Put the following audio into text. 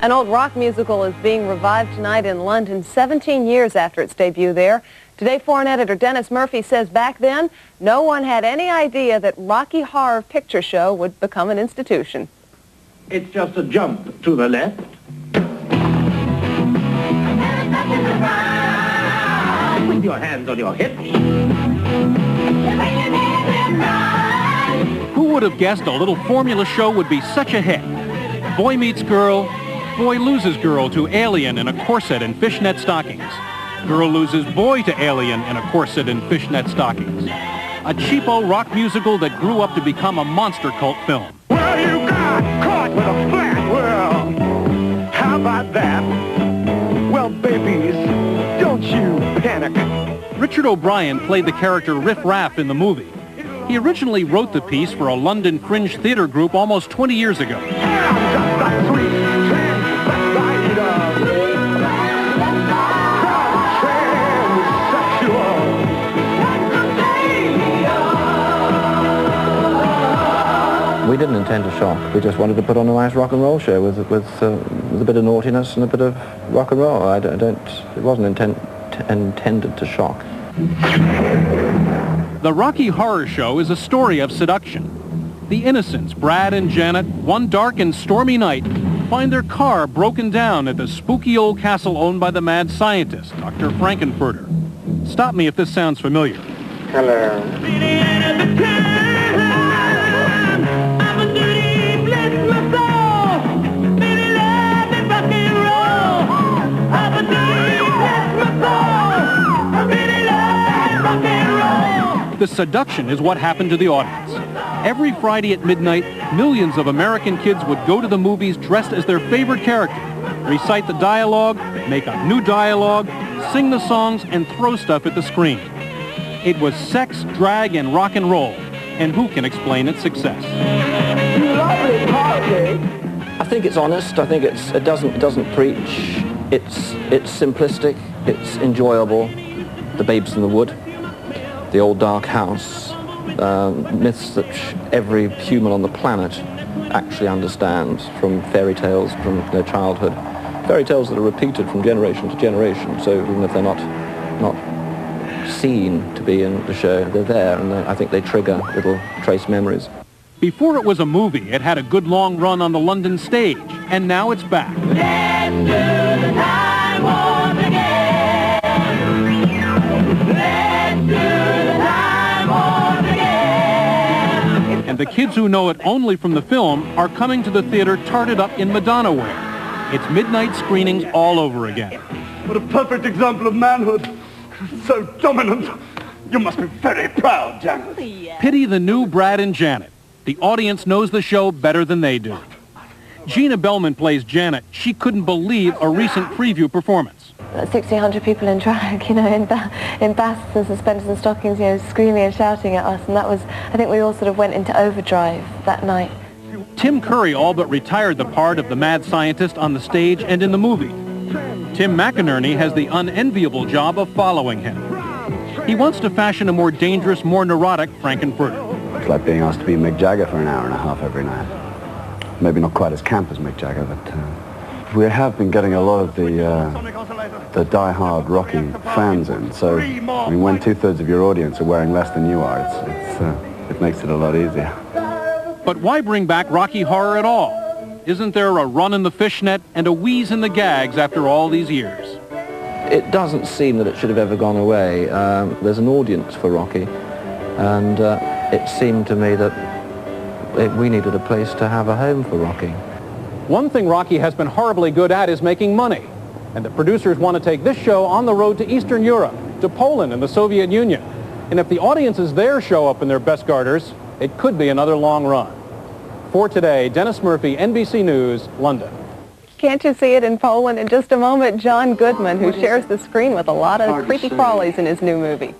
An old rock musical is being revived tonight in London 17 years after its debut there. Today, foreign editor Dennis Murphy says back then, no one had any idea that Rocky Horror Picture Show would become an institution. It's just a jump to the left. With your hands on your hips. Who would have guessed a little formula show would be such a hit? Boy meets girl, boy loses girl to alien in a corset and fishnet stockings. Girl loses boy to alien in a corset and fishnet stockings. A cheapo rock musical that grew up to become a monster cult film. Well, you got caught with a flat world. How about that? Well, babies, don't you panic. Richard O'Brien played the character Riff Raff in the movie. He originally wrote the piece for a London fringe theater group almost 20 years ago. We didn't intend to shock. We just wanted to put on a nice rock and roll show with a bit of naughtiness and a bit of rock and roll. It wasn't intended to shock. The Rocky Horror Show is a story of seduction. The innocents, Brad and Janet, one dark and stormy night, find their car broken down at the spooky old castle owned by the mad scientist, Dr. Frankenfurter. Stop me if this sounds familiar. Hello. The seduction is what happened to the audience. Every Friday at midnight, millions of American kids would go to the movies dressed as their favorite character, recite the dialogue, make up new dialogue, sing the songs, and throw stuff at the screen. It was sex, drag, and rock and roll, and who can explain its success? I think it's honest. I think it doesn't preach. It's simplistic. It's enjoyable. The Babes in the Wood, the old dark house, myths that every human on the planet actually understands from fairy tales from their childhood. Fairy tales that are repeated from generation to generation, so even if they're not seen to be in the show, they're there, and I think they trigger little trace memories. Before it was a movie, it had a good long run on the London stage, and now it's back. Let's do the time warp again. Let's do the time warp again. And the kids who know it only from the film are coming to the theater tarted up in Madonna wear. It's midnight screenings all over again. What a perfect example of manhood. So dominant. You must be very proud, Janet. Pity the new Brad and Janet. The audience knows the show better than they do. Gina Bellman plays Janet. She couldn't believe a recent preview performance. 1,600 people in drag, you know, in basques and suspenders and stockings, you know, screaming and shouting at us. And that was, I think we all sort of went into overdrive that night. Tim Curry all but retired the part of the mad scientist on the stage and in the movie. Tim McInnerny has the unenviable job of following him. He wants to fashion a more dangerous, more neurotic Frankenfurter. It's like being asked to be Mick Jagger for an hour and a half every night. Maybe not quite as camp as Mick Jagger, but we have been getting a lot of the die-hard Rocky fans in. So, I mean, when 2/3 of your audience are wearing less than you are, it makes it a lot easier. But why bring back Rocky Horror at all? Isn't there a run in the fishnet and a wheeze in the gags after all these years? It doesn't seem that it should have ever gone away. There's an audience for Rocky, and it seemed to me that we needed a place to have a home for Rocky. One thing Rocky has been horribly good at is making money. And the producers want to take this show on the road to Eastern Europe, to Poland and the Soviet Union. And if the audiences there show up in their best garters, it could be another long run. For Today, Dennis Murphy, NBC News, London. Can't you see it in Poland? In just a moment, John Goodman, who shares the screen with a lot of creepy crawlies in his new movie.